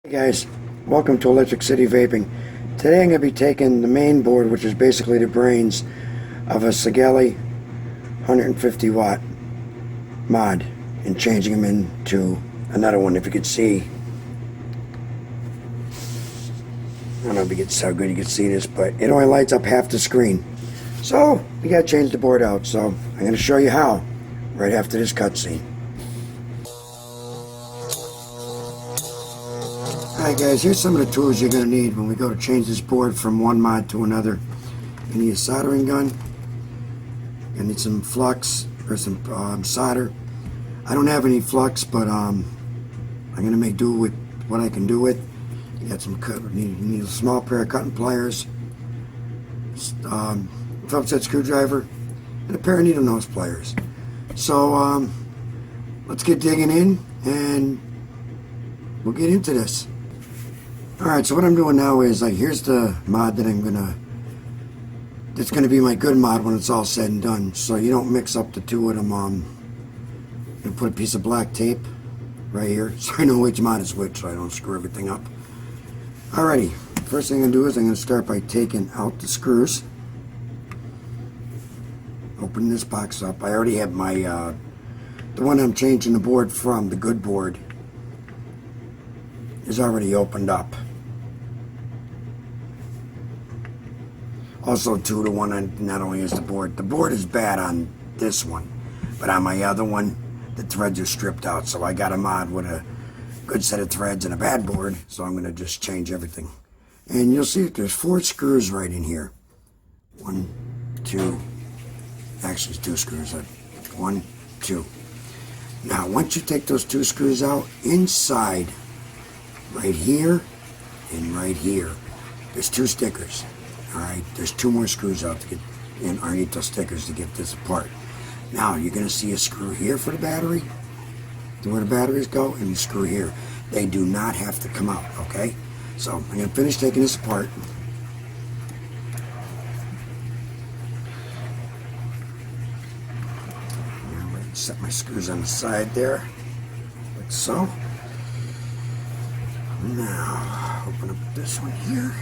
Hey guys, welcome to Electric City Vaping. Today I'm going to be taking the main board, which is basically the brains of a sigelei 150 watt mod, and changing them into another one. If you could see, I don't know if you can how good you can see this, but it only lights up half the screen. So we got to change the board out, so I'm going to show you how right after this cutscene. Alright guys, here's some of the tools you're going to need when we go to change this board from one mod to another. You need a soldering gun, you need some flux or some solder. I don't have any flux, but I'm going to make do with what I can do with. You got some you need a small pair of cutting pliers, Phillips head screwdriver, and a pair of needle nose pliers. So let's get digging in and we'll get into this. Alright, so what I'm doing now is, here's the mod that that's going to be my good mod when it's all said and done. So you don't mix up the two of them. I'm going to put a piece of black tape right here so I know which mod is which, so I don't screw everything up. Alrighty, first thing I'm going to do is I'm going to start by taking out the screws. Open this box up. I already have my, the one I'm changing the board from, the good board, is already opened up. Also, too, the one on not only is the board is bad on this one, but on my other one, the threads are stripped out. So I got a mod with a good set of threads and a bad board, so I'm going to just change everything. And you'll see that there's 4 screws right in here. 1, 2, actually 2 screws. 1, 2. Now, once you take those 2 screws out, inside, right here and right here, there's 2 stickers. Alright, there's 2 more screws out to get in underneath those stickers to get this apart. Now you're going to see a screw here for the battery, to where the batteries go, and a screw here. They do not have to come out, okay? So I'm going to finish taking this apart. I'm going to set my screws on the side there, like so. Now, open up this one here.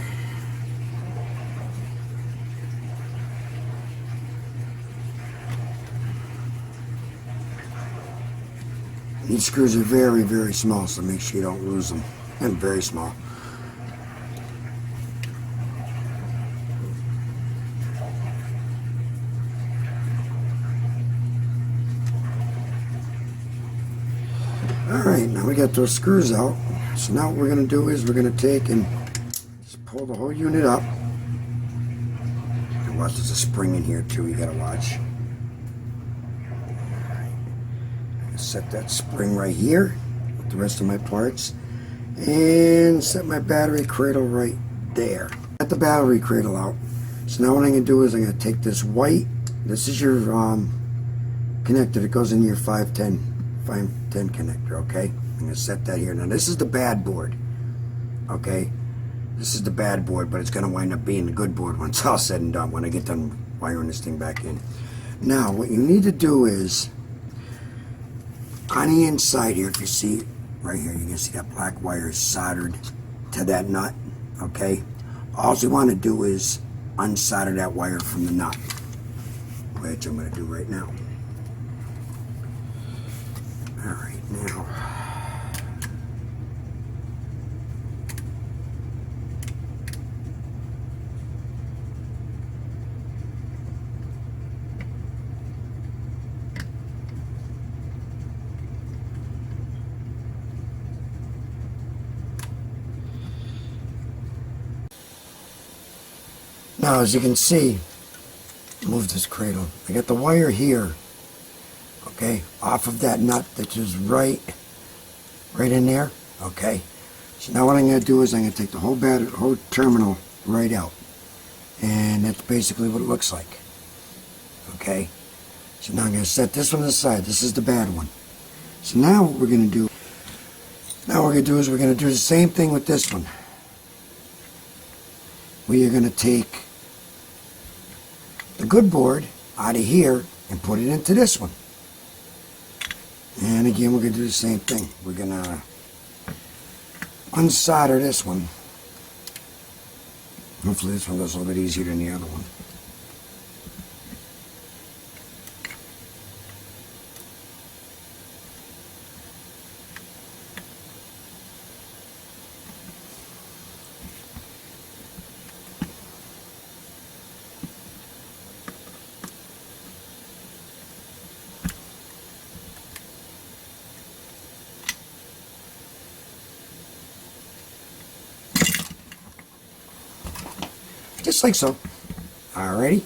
These screws are very, very small, so make sure you don't lose them. And very small. Alright, now we got those screws out. So now what we're going to do is we're going to take and just pull the whole unit up. And watch, there's a spring in here too, you got to watch. Set that spring right here with the rest of my parts, and set my battery cradle right there. Got the battery cradle out. So now what I'm going to do is I'm going to take this white, this is your connector that goes in your 510 connector, okay? I'm going to set that here. Now this is the bad board, okay? This is the bad board, but it's going to wind up being the good board when it's all said and done, when I get done wiring this thing back in. Now what you need to do is, on the inside here, if you see right here, you can see that black wire is soldered to that nut, okay? All you want to do is unsolder that wire from the nut, which I'm going to do right now. Alright, now, now, as you can see, move this cradle. I got the wire here, okay, off of that nut that is right in there, okay. So now what I'm going to do is I'm going to take the whole terminal right out, and that's basically what it looks like, okay. So now I'm going to set this one aside. This is the bad one. So now what we're going to do, is we're going to do the same thing with this one. We are going to take the good board out of here and put it into this one. And again, we're going to do the same thing. We're going to unsolder this one. Hopefully this one goes a little bit easier than the other one. Just like so. Alrighty.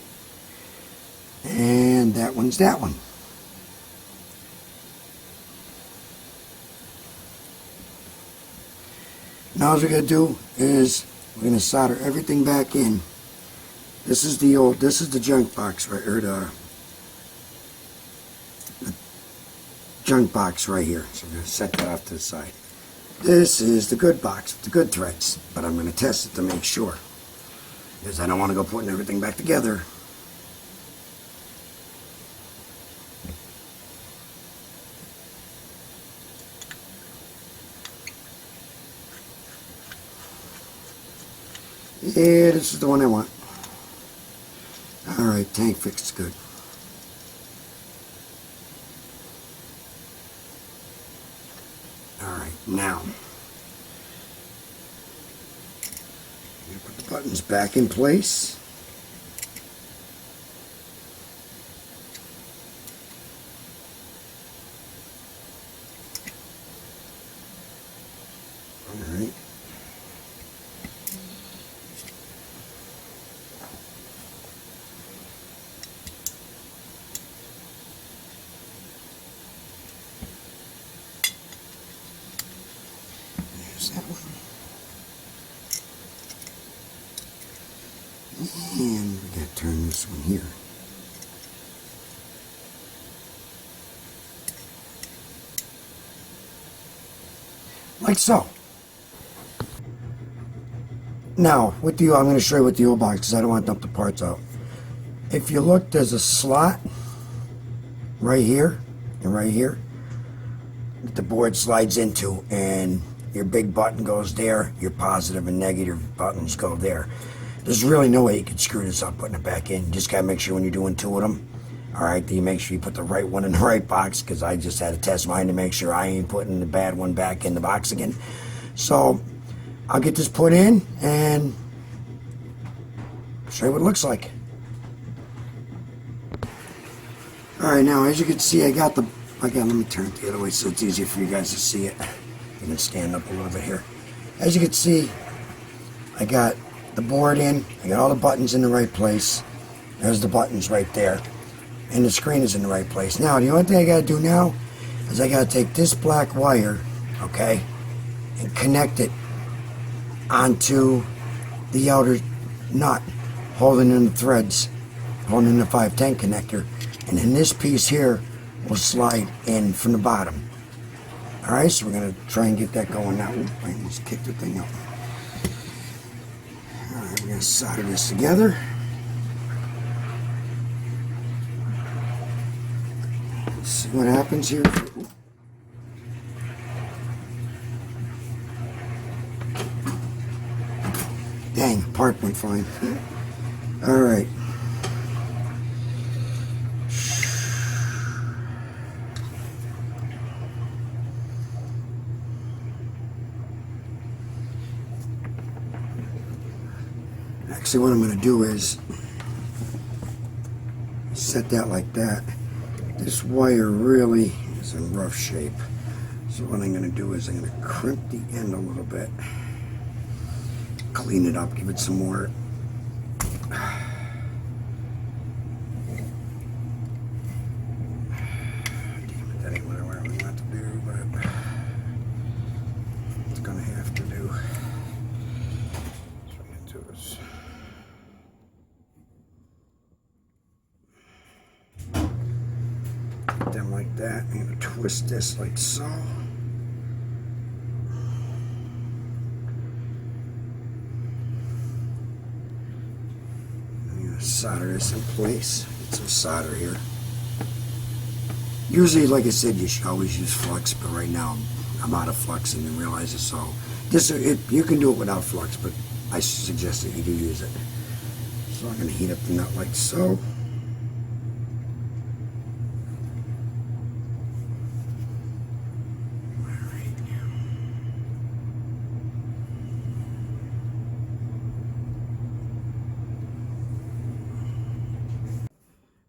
And that one's that one. Now what we're going to do is we're going to solder everything back in. This is the junk box right, or the junk box right here. So I'm going to set that off to the side. This is the good box with the good threads, but I'm going to test it to make sure, because I don't want to go putting everything back together. Yeah, this is the one I want. Alright, tank fixed good. Alright, now I'm going to put the buttons back in place. Alright. There's that one. And we got to turn this one here. Like so. Now, with the I'm going to show you with the old box because I don't want to dump the parts out. If you look, there's a slot right here and right here that the board slides into, and your big button goes there, your positive and negative buttons go there. There's really no way you can screw this up putting it back in. You just got to make sure when you're doing two of them, alright, that you make sure you put the right one in the right box, because I just had to test mine to make sure I ain't putting the bad one back in the box again. So I'll get this put in and show you what it looks like. Alright, now as you can see, let me turn it the other way so it's easier for you guys to see it. You can stand up a little bit here. As you can see, I got the board in, I got all the buttons in the right place. There's the buttons right there. And the screen is in the right place. Now, the only thing I gotta do now is I gotta take this black wire, okay, and connect it onto the outer nut, holding in the threads, holding in the 510 connector, and then this piece here will slide in from the bottom. Alright, so we're going to try and get that going now. I almost kicked the thing up. Alright, we're going to solder this together. Let's see what happens here. Dang, part went fine. Alright. Actually, what I'm going to do is set that like that. This wire really is in rough shape. So what I'm going to do is I'm going to crimp the end a little bit. Clean it up, give it some more. Damn it, that ain't what I really want to do, but it's going to have to do. What I'm going to do is get them like that. I'm going to twist this like so. Solder this in place. Get some solder here. Usually, like I said, you should always use flux, but right now I'm out of flux and didn't realize it, so You can do it without flux, but I suggest that you do use it. So I'm going to heat up the nut like so.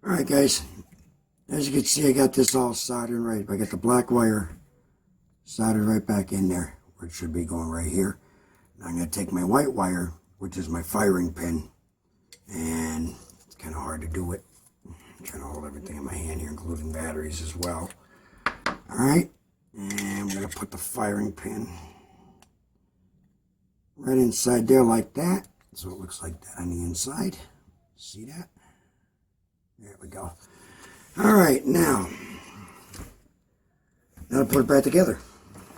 Alright guys, as you can see, I got this all soldered right. I got the black wire soldered right back in there, where it should be going right here. Now I'm going to take my white wire, which is my firing pin, and it's kind of hard to do it. I'm trying to hold everything in my hand here, including batteries as well. Alright, and I'm going to put the firing pin right inside there like that. So it looks like that on the inside. See that? There we go. Alright, now to put it back together.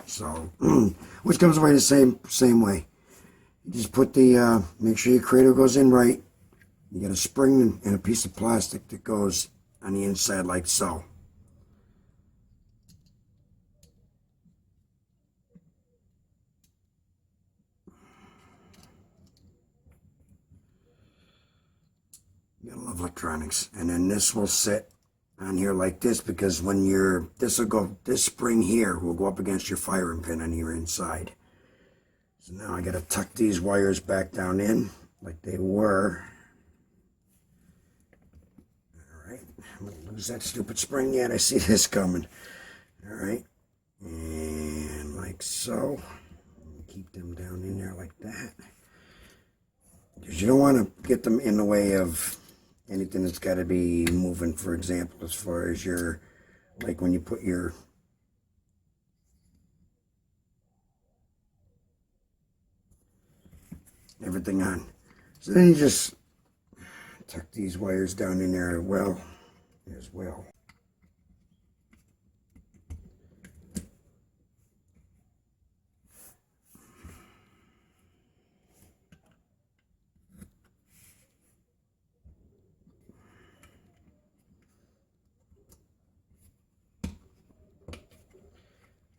So, which comes away the same way. You just put the, make sure your cradle goes in right. You got a spring and a piece of plastic that goes on the inside like so. You gotta love electronics. And then this will sit on here like this, because when this spring here will go up against your firing pin on your inside. So now I gotta tuck these wires back down in like they were. Alright, I'm gonna lose that stupid spring yet. I see this coming. Alright, and like so. Keep them down in there like that. Because you don't want to get them in the way of anything that's got to be moving. For example, as far as your, like when you put your everything on. So then you just tuck these wires down in there as well.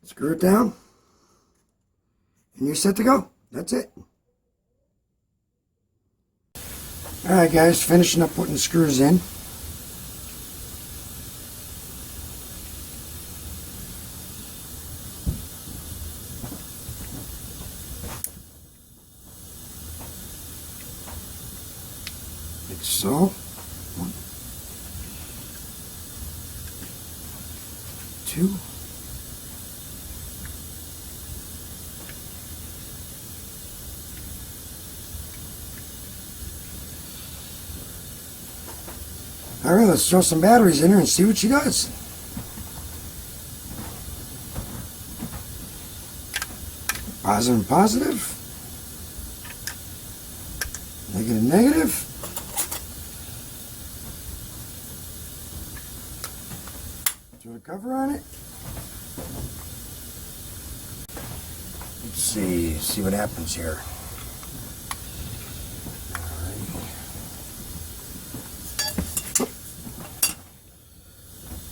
Screw it down, and you're set to go. That's it. Alright guys, finishing up putting the screws in. Like so. 1, 2. Alright, let's throw some batteries in her and see what she does. Positive and positive. Negative, negative. Throw the cover on it. Let's see what happens here.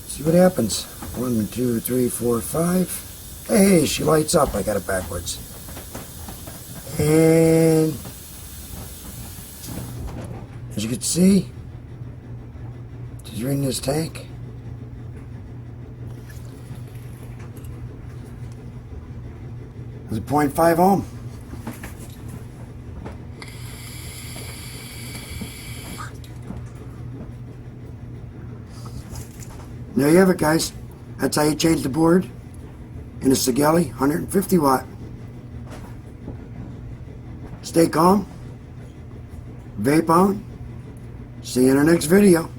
See what happens. 1, 2, 3, 4, 5. Hey, she lights up. I got it backwards. And as you can see, she's in this tank. It's a 0.5 ohm. There you have it, guys. That's how you change the board in a sigelei 150 watt. Stay calm, vape on. See you in our next video.